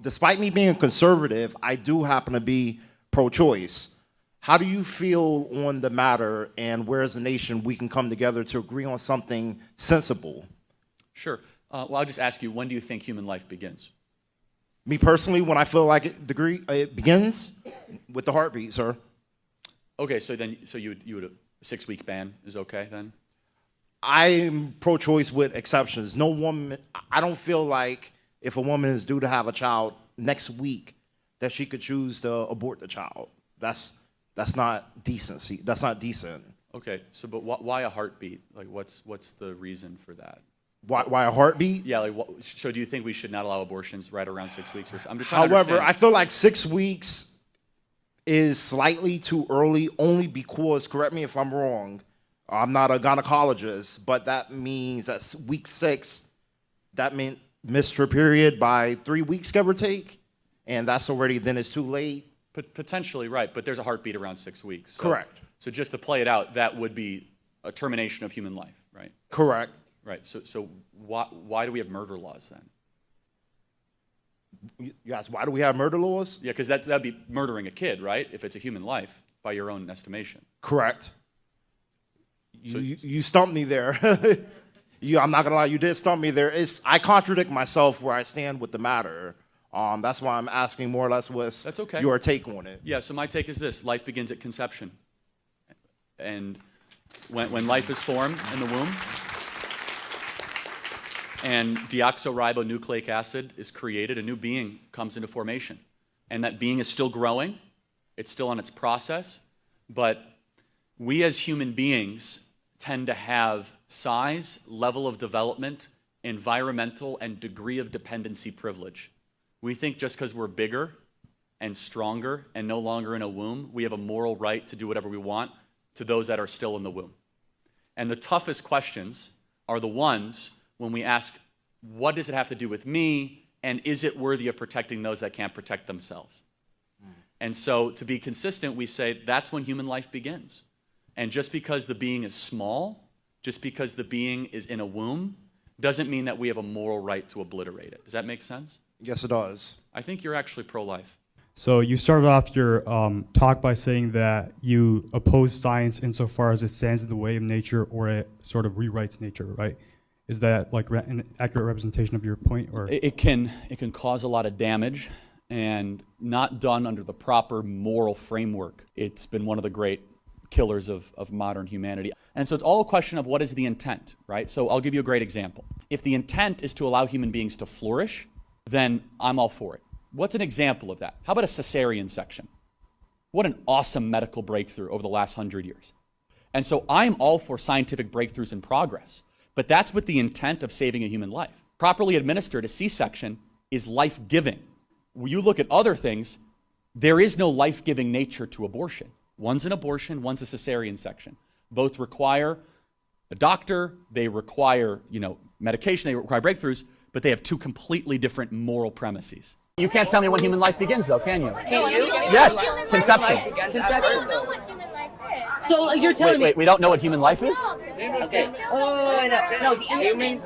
despite me being conservative, I do happen to be pro-choice. How do you feel on the matter, and where as a nation we can come together to agree on something sensible? Sure. Well, I'll just ask you, when do you think human life begins? Me personally, when I feel like it begins with the heartbeat, sir. Okay, so you would a 6-week ban is okay then? I'm pro-choice with exceptions. No woman, I don't feel like if a woman is due to have a child next week that she could choose to abort the child. That's not decency. That's not decent. Okay, so but why a heartbeat? Like, what's the reason for that? Why a heartbeat? Yeah, like, so do you think we should not allow abortions right around 6 weeks? I'm just trying to However, understand. I feel like 6 weeks is slightly too early, only because, correct me if I'm wrong, I'm not a gynecologist, but that means that week 6, that meant missed her period by 3 weeks, give or take, and that's already, then it's too late. Potentially, right, but there's a heartbeat around 6 weeks. So, Correct. So just to play it out, that would be a termination of human life, right? Correct. Right, so why do we have murder laws then? You ask, why do we have murder laws? Yeah, because that'd be murdering a kid, right? If it's a human life, by your own estimation. Correct. You stumped me there. I'm not gonna lie, you did stump me there. I contradict myself where I stand with the matter. That's why I'm asking more or less what's your take on it. Yeah, so my take is this: life begins at conception, and when life is formed in the womb, and deoxyribonucleic acid is created, a new being comes into formation, and that being is still growing. It's still on its process, but we as human beings tend to have size, level of development, environmental, and degree of dependency privilege. We think just because we're bigger and stronger and no longer in a womb, we have a moral right to do whatever we want to those that are still in the womb. And the toughest questions are the ones when we ask, what does it have to do with me, and is it worthy of protecting those that can't protect themselves? And so to be consistent, we say that's when human life begins. And just because the being is small, just because the being is in a womb, doesn't mean that we have a moral right to obliterate it. Does that make sense? Yes, it does. I think you're actually pro-life. So you started off your talk by saying that you oppose science insofar as it stands in the way of nature or it sort of rewrites nature, right? Is that like an accurate representation of your point? Or It can cause a lot of damage, and not done under the proper moral framework. It's been one of the great killers of modern humanity. And so it's all a question of what is the intent, right? So I'll give you a great example. If the intent is to allow human beings to flourish, then I'm all for it. What's an example of that? How about a cesarean section? What an awesome medical breakthrough over the last 100 years. And so I'm all for scientific breakthroughs in progress, but that's with the intent of saving a human life. Properly administered, a C-section is life-giving. When you look at other things, there is no life-giving nature to abortion. One's an abortion, one's a cesarean section. Both require a doctor, they require, medication, they require breakthroughs, but they have two completely different moral premises. You can't tell me when human life begins, though, can you? Can you? Yes, conception. So you're telling me? Wait, we don't know what human life is? Okay. Oh, no. Human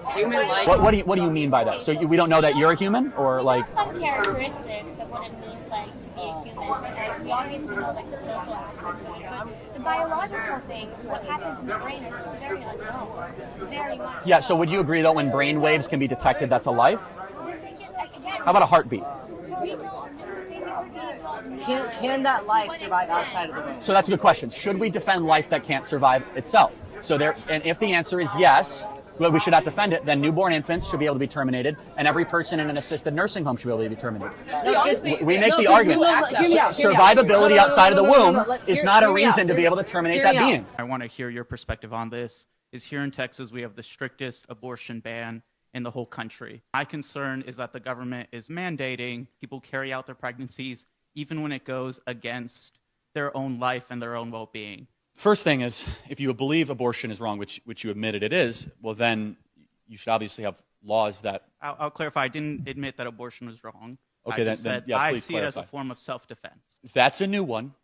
life. What do you mean by that? So we don't know that you're a human, or like? Some characteristics of what it means like to be a human, and we obviously know like the social aspects of it, but the biological things, what happens in the brain, are still very unknown, very much. Yeah. So would you agree that when brain waves can be detected, that's a life? The thing is, again, How about a heartbeat? we don't know the babies are being developed. Can that life survive outside of the womb? So that's a good question. Should we defend life that can't survive itself? And if the answer is yes, well, we should not defend it, then newborn infants should be able to be terminated, and every person in an assisted nursing home should be able to be terminated. We make the argument. Survivability outside of the womb is not a reason to be able to terminate that being. I want to hear your perspective on this. Is here in Texas, we have the strictest abortion ban in the whole country. My concern is that the government is mandating people carry out their pregnancies even when it goes against their own life and their own well-being. First thing is, if you believe abortion is wrong, which you admitted it is, well then you should obviously have laws that... I'll clarify, I didn't admit that abortion was wrong. Okay, I just said yeah, I please see clarify. it as a form of self-defense. That's a new one.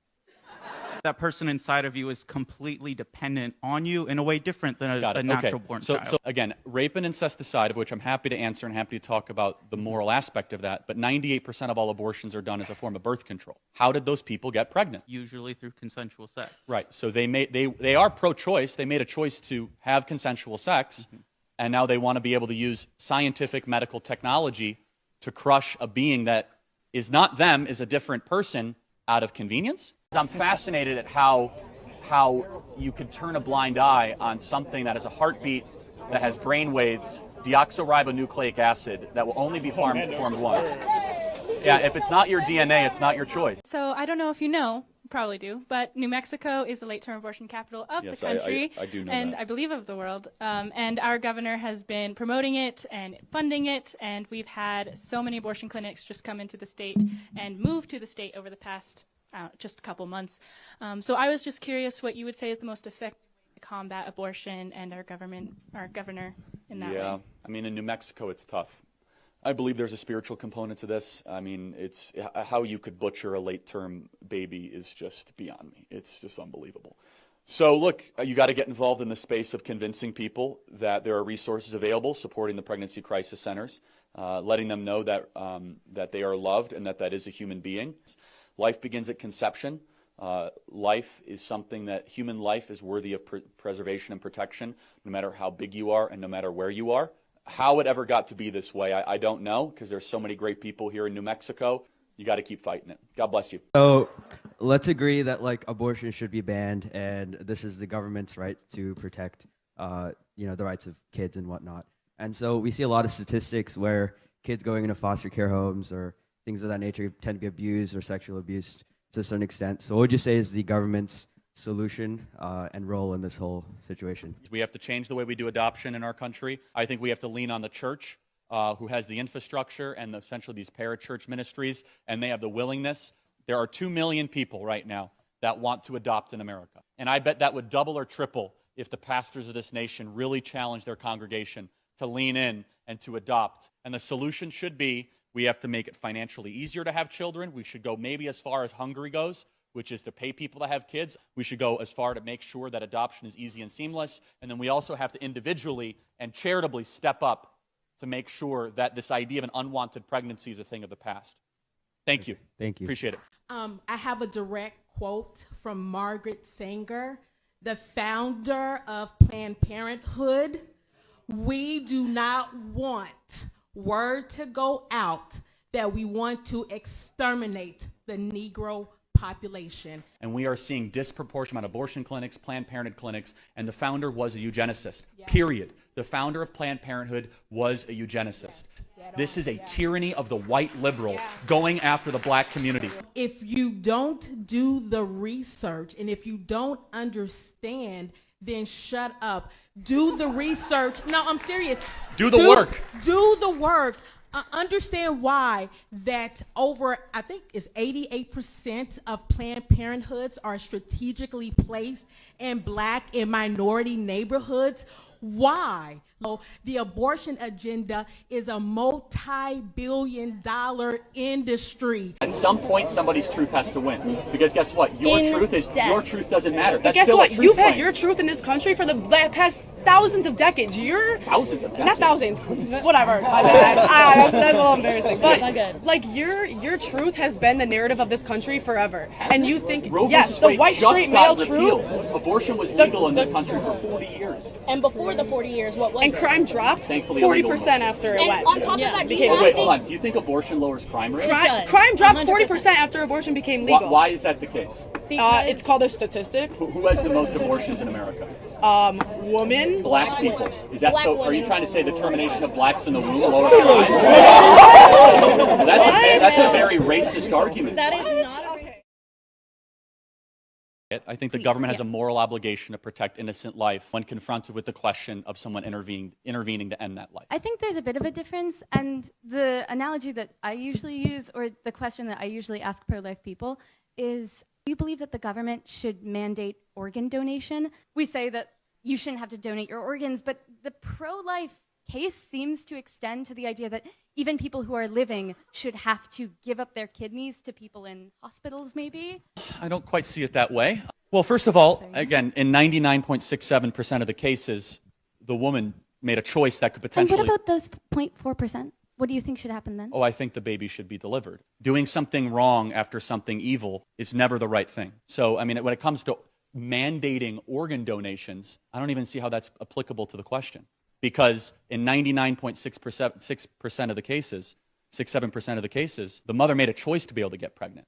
That person inside of you is completely dependent on you in a way different than a natural-born child. So again, rape and incest aside, of which I'm happy to answer and happy to talk about the moral aspect of that, but 98% of all abortions are done as a form of birth control. How did those people get pregnant? Usually through consensual sex. Right. So they are pro-choice. They made a choice to have consensual sex, and now they want to be able to use scientific medical technology to crush a being that is not them, is a different person out of convenience. I'm fascinated at how you could turn a blind eye on something that has a heartbeat, that has brain waves, deoxyribonucleic acid, that will only be formed once. Yeah, if it's not your DNA, it's not your choice. So I don't know if you know, probably do, but New Mexico is the late-term abortion capital of the country, I do know and that. I believe of the world. And our governor has been promoting it and funding it, and we've had so many abortion clinics just come into the state and move to the state over the past just a couple months. So I was just curious what you would say is the most effective way to combat abortion and our governor in that way. Yeah, I mean, in New Mexico, it's tough. I believe there's a spiritual component to this. I mean, it's how you could butcher a late-term baby is just beyond me. It's just unbelievable. So look, you got to get involved in the space of convincing people that there are resources available, supporting the pregnancy crisis centers, letting them know that that they are loved and that is a human being. Life begins at conception. Life is something that human life is worthy of preservation and protection, no matter how big you are and no matter where you are. How it ever got to be this way, I don't know, because there's so many great people here in New Mexico. You got to keep fighting it. God bless you. So let's agree that abortion should be banned, and this is the government's right to protect, the rights of kids and whatnot. And so we see a lot of statistics where kids going into foster care homes or things of that nature tend to be abused or sexually abused to a certain extent. So what would you say is the government's solution and role in this whole situation? We have to change the way we do adoption in our country. I think we have to lean on the church, who has the infrastructure and essentially these parachurch ministries, and they have the willingness. There are 2 million people right now that want to adopt in America. And I bet that would double or triple if the pastors of this nation really challenge their congregation to lean in and to adopt. And the solution should be, we have to make it financially easier to have children. We should go maybe as far as Hungary goes, which is to pay people to have kids. We should go as far to make sure that adoption is easy and seamless. And then we also have to individually and charitably step up to make sure that this idea of an unwanted pregnancy is a thing of the past. Thank you. Thank you. Appreciate it. I have a direct quote from Margaret Sanger, the founder of Planned Parenthood. We do not want word to go out that we want to exterminate the Negro population. And we are seeing disproportionate amount of abortion clinics, Planned Parenthood clinics, and the founder was a eugenicist, period. The founder of Planned Parenthood was a eugenicist. This is a tyranny of the white liberal going after the black community. If you don't do the research and if you don't understand, then shut up. Do the research. No, I'm serious. Do the work. Do the work. Understand why that over, I think it's 88% of Planned Parenthoods are strategically placed in black and minority neighborhoods. Why? So the abortion agenda is a multi-billion-dollar industry. At some point, somebody's truth has to win. Because guess what? Your truth doesn't matter. But guess what? You've had your truth in this country for the past thousands of decades. Thousands of decades. Not thousands. Whatever. That's a little embarrassing. But your truth has been the narrative of this country forever. And you think yes, the white straight male truth. Abortion was legal in this country for 40 years. And before the 40 years, what was and crime dropped 40% after it went. On top of that, wait, hold on. Do you think abortion lowers crime rates? Crime dropped 40% after abortion became legal. Why is that the case? It's called a statistic. Who has the most abortions in America? Women. Black people. Is that so? Are you trying to say the termination of blacks in the womb lower crime? That's a very racist argument. That is not okay. I think the government has a moral obligation to protect innocent life when confronted with the question of someone intervening to end that life. I think there's a bit of a difference, and the analogy that I usually use, or the question that I usually ask pro-life people, is, do you believe that the government should mandate organ donation? We say that you shouldn't have to donate your organs, but the pro-life case seems to extend to the idea that even people who are living should have to give up their kidneys to people in hospitals, maybe? I don't quite see it that way. Well, first of all, again, in 99.67% of the cases, the woman made a choice that could And potentially... what about those 0.4%? What do you think should happen then? Oh, I think the baby should be delivered. Doing something wrong after something evil is never the right thing. So, I mean, when it comes to mandating organ donations, I don't even see how that's applicable to the question. Because in 99.6% of the cases, 6-7% of the cases, the mother made a choice to be able to get pregnant.